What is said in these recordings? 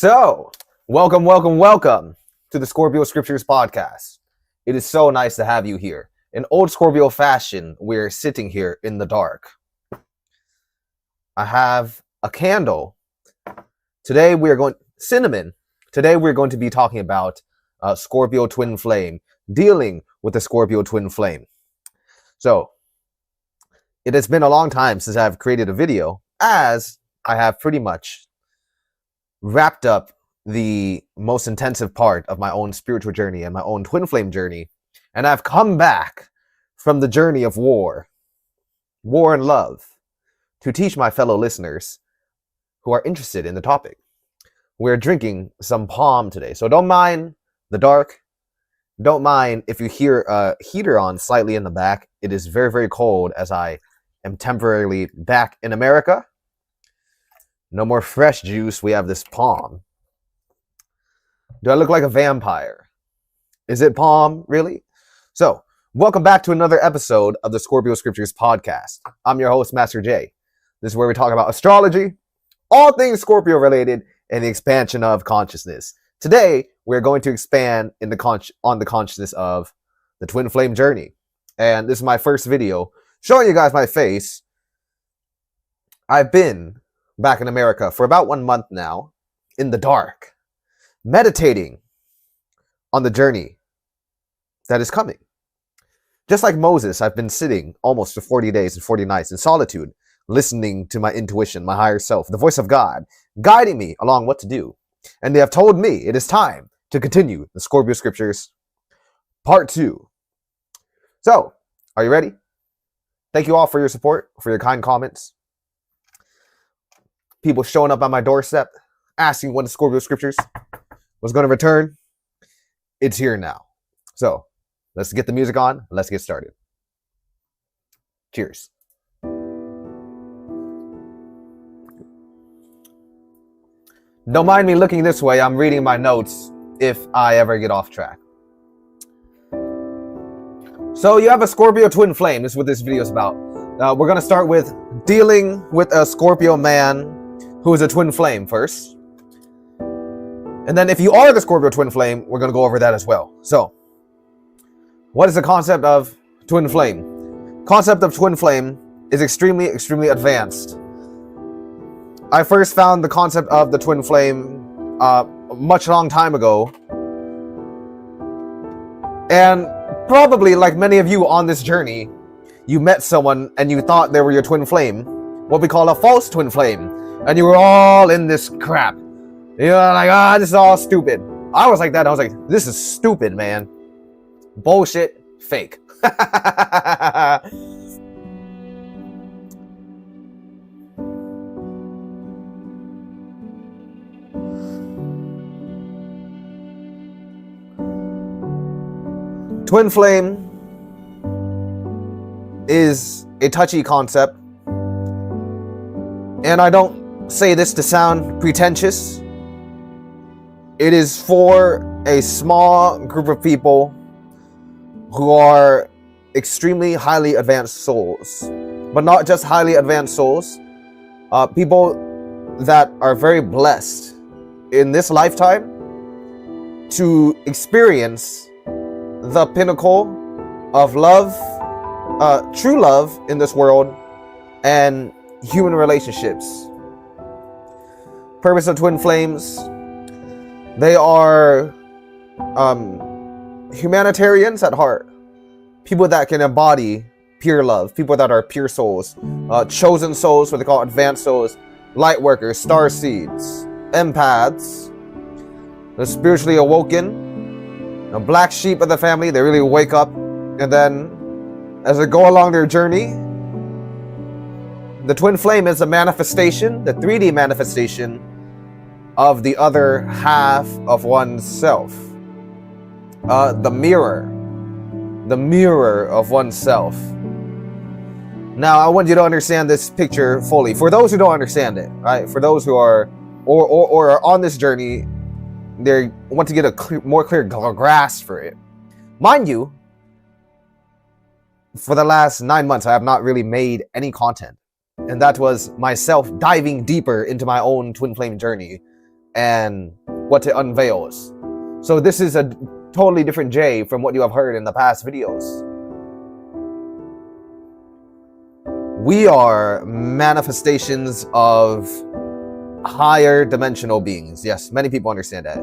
So, welcome to the Scorpio Scriptures podcast. It is so nice to have you here. In old Scorpio fashion, we're sitting here in the dark. I have a candle. Today we're going to be talking about Scorpio twin flame, dealing with the Scorpio twin flame. So, it has been a long time since I've created a video, as I have pretty much wrapped up the most intensive part of my own spiritual journey and my own twin flame journey. And I've come back from the journey of war and love, to teach my fellow listeners who are interested in the topic. We're drinking some palm today, so don't mind the dark. Don't mind if you hear a heater on slightly in the back. It is very, very cold as I am temporarily back in America. No more fresh juice. We have this palm. Do I look like a vampire? Is it palm, really? So, welcome back to another episode of the Scorpio Scriptures podcast. I'm your host, Master J. This is where we talk about astrology, all things Scorpio related, and the expansion of consciousness. Today, we're going to expand on the consciousness of the twin flame journey. And this is my first video showing you guys my face. I've been back in America for about 1 month now, in the dark, meditating on the journey that is coming. Just like Moses, I've been sitting almost for 40 days and 40 nights in solitude, listening to my intuition, my higher self, the voice of God, guiding me along what to do. And they have told me it is time to continue the Scorpio Scriptures Part 2. So, are you ready? Thank you all for your support, for your kind comments. People showing up on my doorstep, asking when the Scorpio Scriptures was going to return. It's here now. So, let's get the music on. Let's get started. Cheers. Don't mind me looking this way. I'm reading my notes if I ever get off track. So, you have a Scorpio twin flame. This is what this video is about. We're going to start with dealing with a Scorpio man who is a twin flame first. And then if you are the Scorpio twin flame, we're going to go over that as well. So, what is the concept of twin flame? Concept of twin flame is extremely, extremely advanced. I first found the concept of the twin flame much long time ago. And probably like many of you on this journey, you met someone and you thought they were your twin flame, what we call a false twin flame. And you were all in this crap. You know, like, this is all stupid. I was like that. I was like, this is stupid, man. Bullshit. Fake. Twin flame is a touchy concept. And I don't say this to sound pretentious. It is for a small group of people who are extremely highly advanced souls, but not just highly advanced souls, people that are very blessed in this lifetime to experience the pinnacle of love, true love in this world, and human relationships. Purpose of twin flames: they are humanitarians at heart, people that can embody pure love, people that are pure souls, chosen souls, what they call advanced souls, light workers, star seeds, empaths, the spiritually awoken, the black sheep of the family. They really wake up, and then as they go along their journey, the twin flame is a manifestation, the 3D manifestation of the other half of oneself. The mirror of oneself. Now, I want you to understand this picture fully. For those who don't understand it, right? For those who are or are on this journey, they want to get a more clear grasp for it. Mind you, for the last 9 months, I have not really made any content. And that was myself diving deeper into my own twin flame journey. and what it unveils. So this is a totally different Jay from what you have heard in the past videos. We are manifestations of higher dimensional beings. Yes, many people understand that.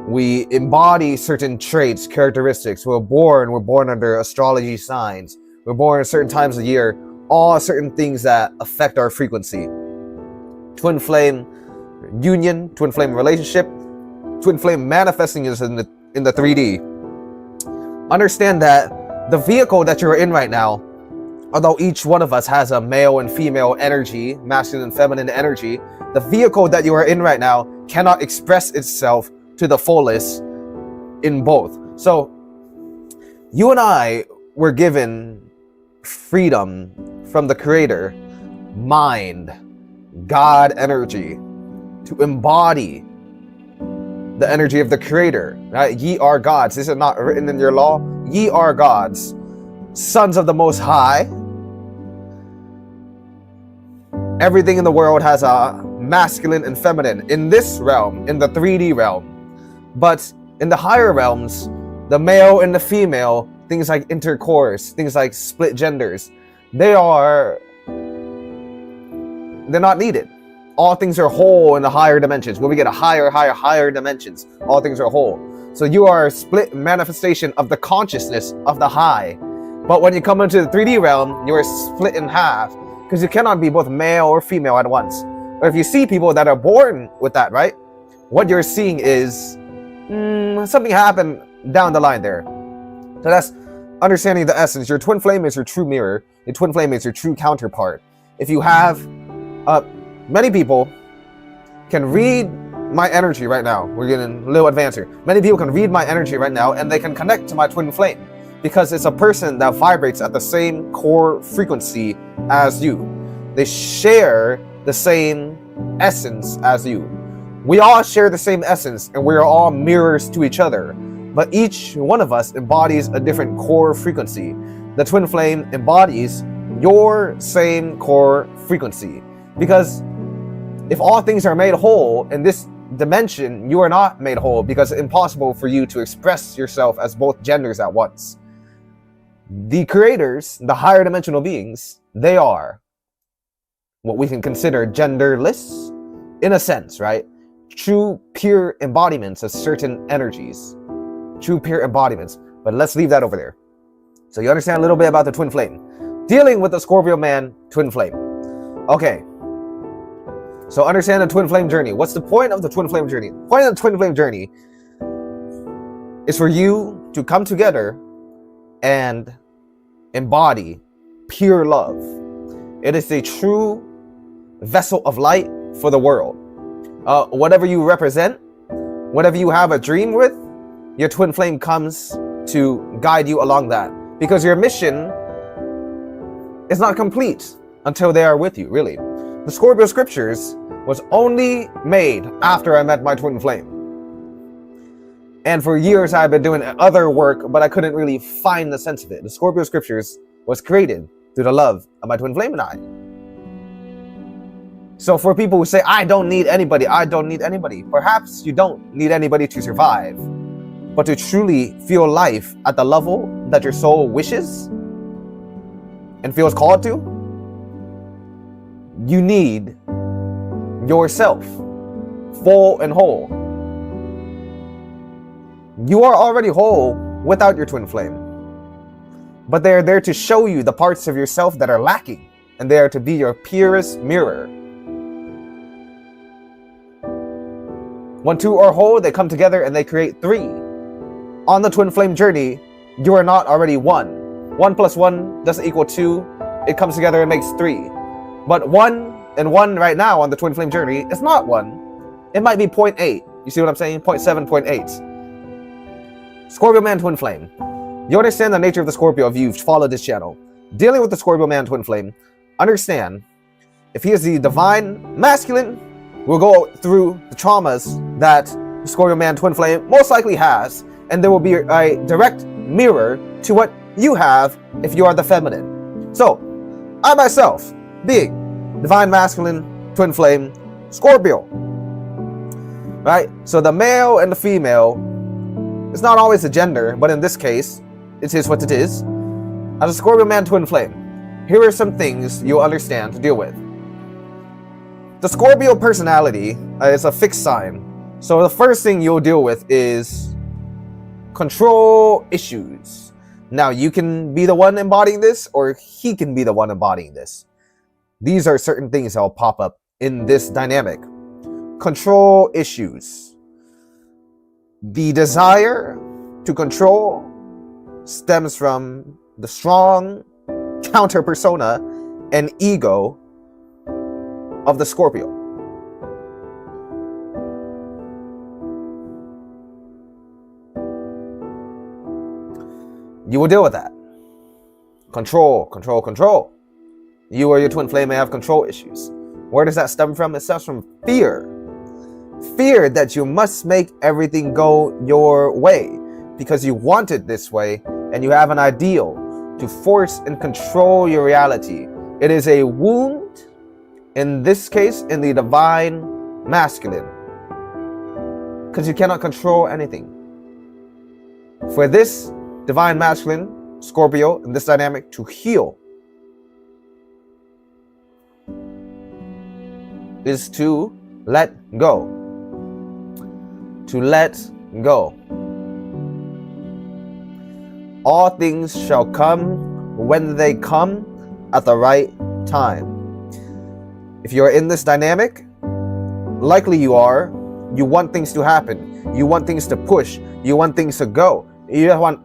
We embody certain traits, characteristics. We're born under astrology signs. We're born at certain times of the year. All certain things that affect our frequency. Twin flame union, twin flame relationship, twin flame manifesting is in the 3D. Understand that the vehicle that you're in right now, although each one of us has a male and female energy, masculine and feminine energy, the vehicle that you are in right now cannot express itself to the fullest in both. So you and I were given freedom from the Creator, mind, God energy, to embody the energy of the Creator. Right? Ye are gods. This is not written in your law. Ye are gods, sons of the Most High. Everything in the world has a masculine and feminine in this realm, in the 3D realm. But in the higher realms, the male and the female, things like intercourse, things like split genders, they're not needed. All things are whole in the higher dimensions. When we get a higher dimensions, all things are whole. So you are a split manifestation of the consciousness of the high. But when you come into the 3D realm, you're split in half, because you cannot be both male or female at once. Or if you see people that are born with that, right? What you're seeing is something happened down the line there. So that's understanding the essence. Your twin flame is your true mirror. Your twin flame is your true counterpart. If you have, many people can read my energy right now. We're getting a little advanced here. Many people can read my energy right now and they can connect to my twin flame because it's a person that vibrates at the same core frequency as you. They share the same essence as you. We all share the same essence and we are all mirrors to each other. But each one of us embodies a different core frequency. The twin flame embodies your same core frequency. Because if all things are made whole in this dimension, you are not made whole because it's impossible for you to express yourself as both genders at once. The creators, the higher dimensional beings, they are what we can consider genderless in a sense, right? True pure embodiments of certain energies. True pure embodiments. But let's leave that over there. So you understand a little bit about the twin flame. Dealing with the Scorpio man twin flame. Okay. So understand the twin flame journey. What's the point of the twin flame journey? The point of the twin flame journey is for you to come together and embody pure love. It is a true vessel of light for the world. Whatever you represent, whatever you have a dream with, your twin flame comes to guide you along that. Because your mission is not complete until they are with you, really. The Scorpio scriptures was only made after I met my twin flame. And for years I've been doing other work, but I couldn't really find the sense of it. The Scorpio scriptures was created through the love of my twin flame and I. So for people who say, I don't need anybody, perhaps you don't need anybody to survive. But to truly feel life at the level that your soul wishes and feels called to, you need yourself, full and whole. You are already whole without your twin flame. But they are there to show you the parts of yourself that are lacking, and they are to be your purest mirror. When two are whole, they come together and they create three. On the twin flame journey, you are not already one. 1 plus 1 doesn't equal 2. It comes together and makes 3. But 1 and 1 right now on the twin flame journey is not 1. It might be 0.8. You see what I'm saying? 0.7, 0.8. Scorpio man twin flame. You understand the nature of the Scorpio if you've followed this channel. Dealing with the Scorpio man twin flame, understand if he is the divine masculine, we'll go through the traumas that the Scorpio man twin flame most likely has, and there will be a direct mirror to what you have if you are the feminine. So, I myself, being divine masculine, twin flame, Scorpio. right? So the male and the female, it's not always a gender, but in this case, it is what it is. As a Scorpio man twin flame, here are some things you'll understand to deal with. The Scorpio personality is a fixed sign. So the first thing you'll deal with is control issues. Now, you can be the one embodying this, or he can be the one embodying this. These are certain things that will pop up in this dynamic. Control issues. The desire to control stems from the strong counter persona and ego of the Scorpio. You will deal with that. Control, control, control. You or your twin flame may have control issues. Where does that stem from? It stems from fear. Fear that you must make everything go your way because you want it this way and you have an ideal to force and control your reality. It is a wound, in this case, in the divine masculine, because you cannot control anything. For this divine masculine, Scorpio, in this dynamic, to heal is to let go. To let go. All things shall come when they come at the right time. If you're in this dynamic, likely you are, you want things to happen. You want things to push. You want things to go.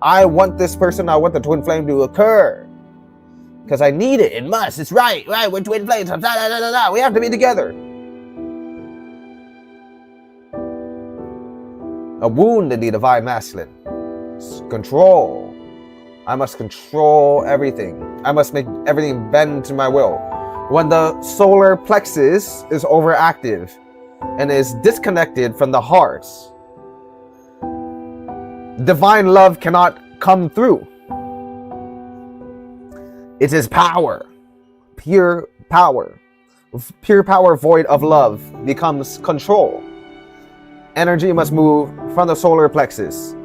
I want this person, I want the twin flame to occur. Because I need it, it must, it's right, we're twin flames, we have to be together. A wound in the divine masculine. Control. I must control everything. I must make everything bend to my will. When the solar plexus is overactive and is disconnected from the heart, divine love cannot come through. It is power. Pure power. Pure power void of love becomes control. Energy must move from the solar plexus,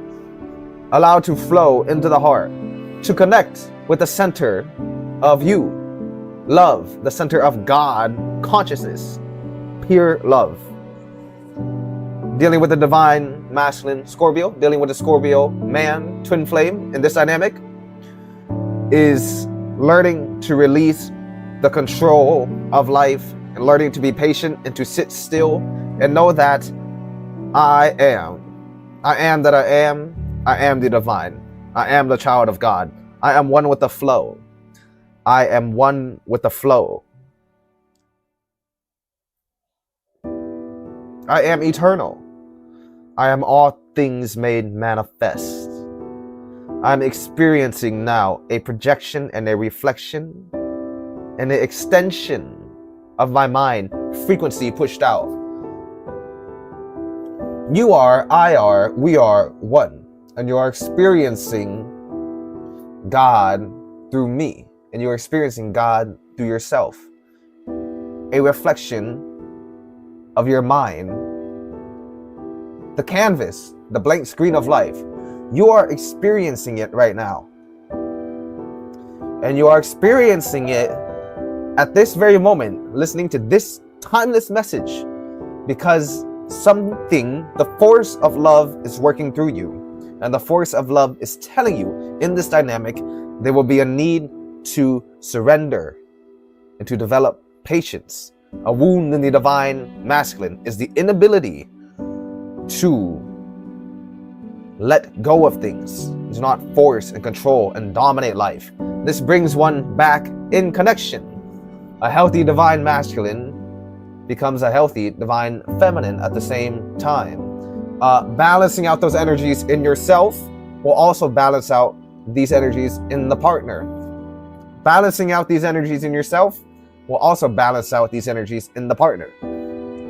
allowed to flow into the heart, to connect with the center of you. Love, the center of God, consciousness, pure love. Dealing with the divine masculine Scorpio, dealing with the Scorpio man, twin flame in this dynamic, is learning to release the control of life and learning to be patient and to sit still and know that I am that I am the divine. I am the child of God. I am one with the flow. I am one with the flow. I am eternal. I am all things made manifest. I'm experiencing now a projection and a reflection and an extension of my mind, frequency pushed out. You are, I are, we are one. And you are experiencing God through me. And you are experiencing God through yourself. A reflection of your mind. The canvas, the blank screen of life. You are experiencing it right now. And you are experiencing it at this very moment, listening to this timeless message, because something, the force of love is working through you. And the force of love is telling you in this dynamic, there will be a need to surrender and to develop patience. A wound in the divine masculine is the inability to let go of things, to not force and control and dominate life. This brings one back in connection. A healthy divine masculine becomes a healthy divine feminine at the same time. Balancing out those energies in yourself will also balance out these energies in the partner. Balancing out these energies in yourself will also balance out these energies in the partner.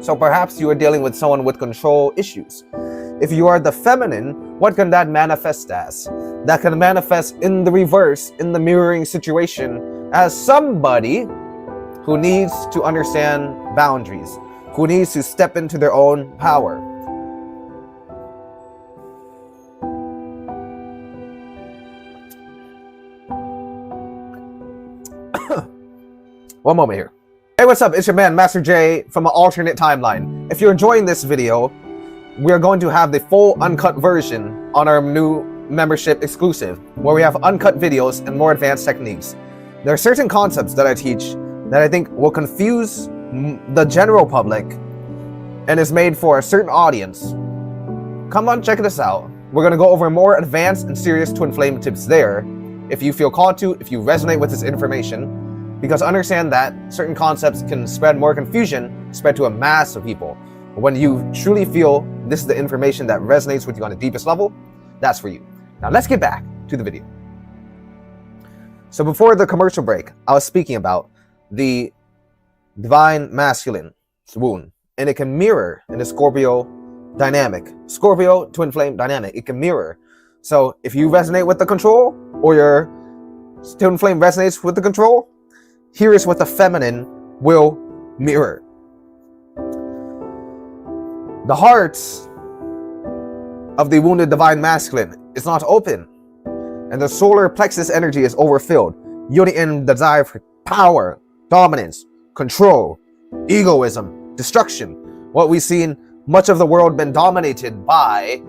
So perhaps you are dealing with someone with control issues. If you are the feminine, what can that manifest as? That can manifest in the reverse, in the mirroring situation, as somebody who needs to understand boundaries, who needs to step into their own power. One moment here. Hey, what's up? It's your man, Master J, from an alternate timeline. If you're enjoying this video, we're going to have the full uncut version on our new membership exclusive, where we have uncut videos and more advanced techniques. There are certain concepts that I teach that I think will confuse the general public and is made for a certain audience. Come on, check this out. We're going to go over more advanced and serious twin flame tips there, if you feel called to, if you resonate with this information, because understand that certain concepts can spread more confusion, spread to a mass of people. When you truly feel this is the information that resonates with you on the deepest level, that's for you. Now let's get back to the video. So before the commercial break, I was speaking about the divine masculine wound, and it can mirror in the Scorpio dynamic. Scorpio twin flame dynamic, it can mirror. So if you resonate with the control, or your twin flame resonates with the control, here is what the feminine will mirror. The heart of the wounded divine masculine is not open, and the solar plexus energy is overfilled, yielding in the desire for power, dominance, control, egoism, destruction. What we've seen much of the world been dominated by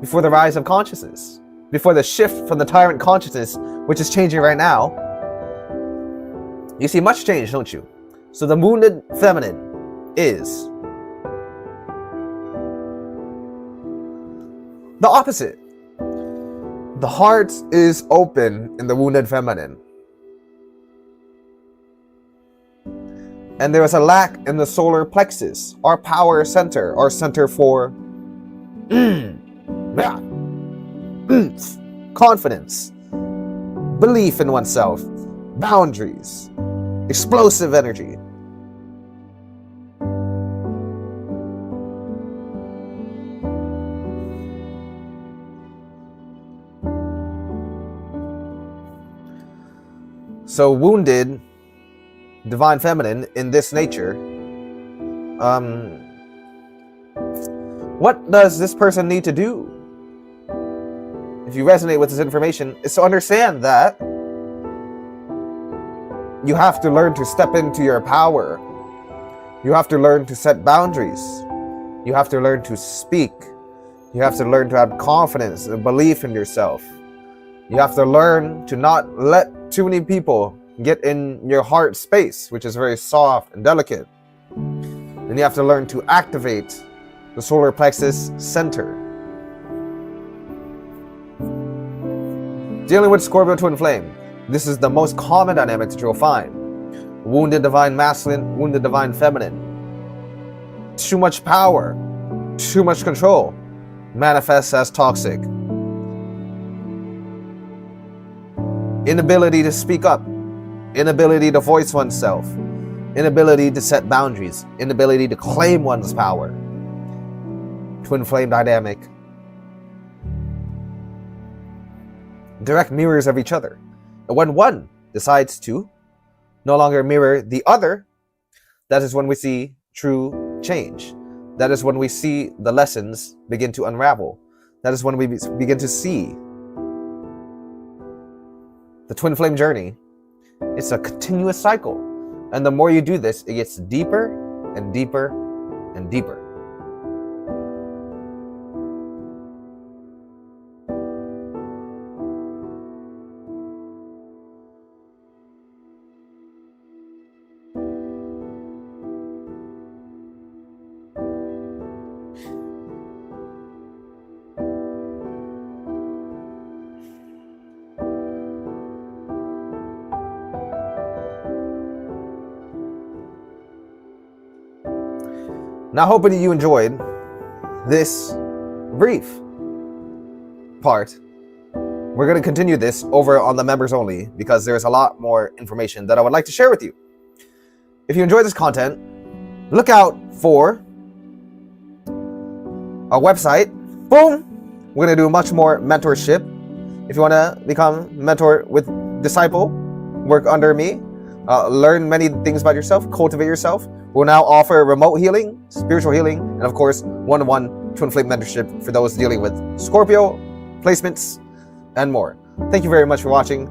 before the rise of consciousness, before the shift from the tyrant consciousness, which is changing right now. You see much change, don't you? So the wounded feminine is the opposite. The heart is open in the wounded feminine, and there is a lack in the solar plexus, our power center, our center for confidence, belief in oneself, boundaries, explosive energy. So wounded divine feminine in this nature, what does this person need to do? If you resonate with this information, is to understand that you have to learn to step into your power. You have to learn to set boundaries. You have to learn to speak. You have to learn to have confidence and belief in yourself. You have to learn to not let too many people get in your heart space, which is very soft and delicate. Then you have to learn to activate the solar plexus center. Dealing with Scorpio twin flame, this is the most common dynamic that you'll find. Wounded divine masculine, wounded divine feminine. Too much power, too much control, manifests as toxic. Inability to speak up, inability to voice oneself, inability to set boundaries, inability to claim one's power. Twin flame dynamic. Direct mirrors of each other. And when one decides to no longer mirror the other, that is when we see true change. That is when we see the lessons begin to unravel. That is when we begin to see the twin flame journey. It's a continuous cycle. And the more you do this, it gets deeper and deeper and deeper. Now, hoping you enjoyed this brief part. We're going to continue this over on the members only, because there's a lot more information that I would like to share with you. If you enjoy this content, look out for our website. Boom! We're going to do much more mentorship. If you want to become mentor with disciple, work under me, learn many things about yourself, cultivate yourself. We'll now offer remote healing, spiritual healing, and of course, one-on-one twin flame mentorship for those dealing with Scorpio placements and more. Thank you very much for watching.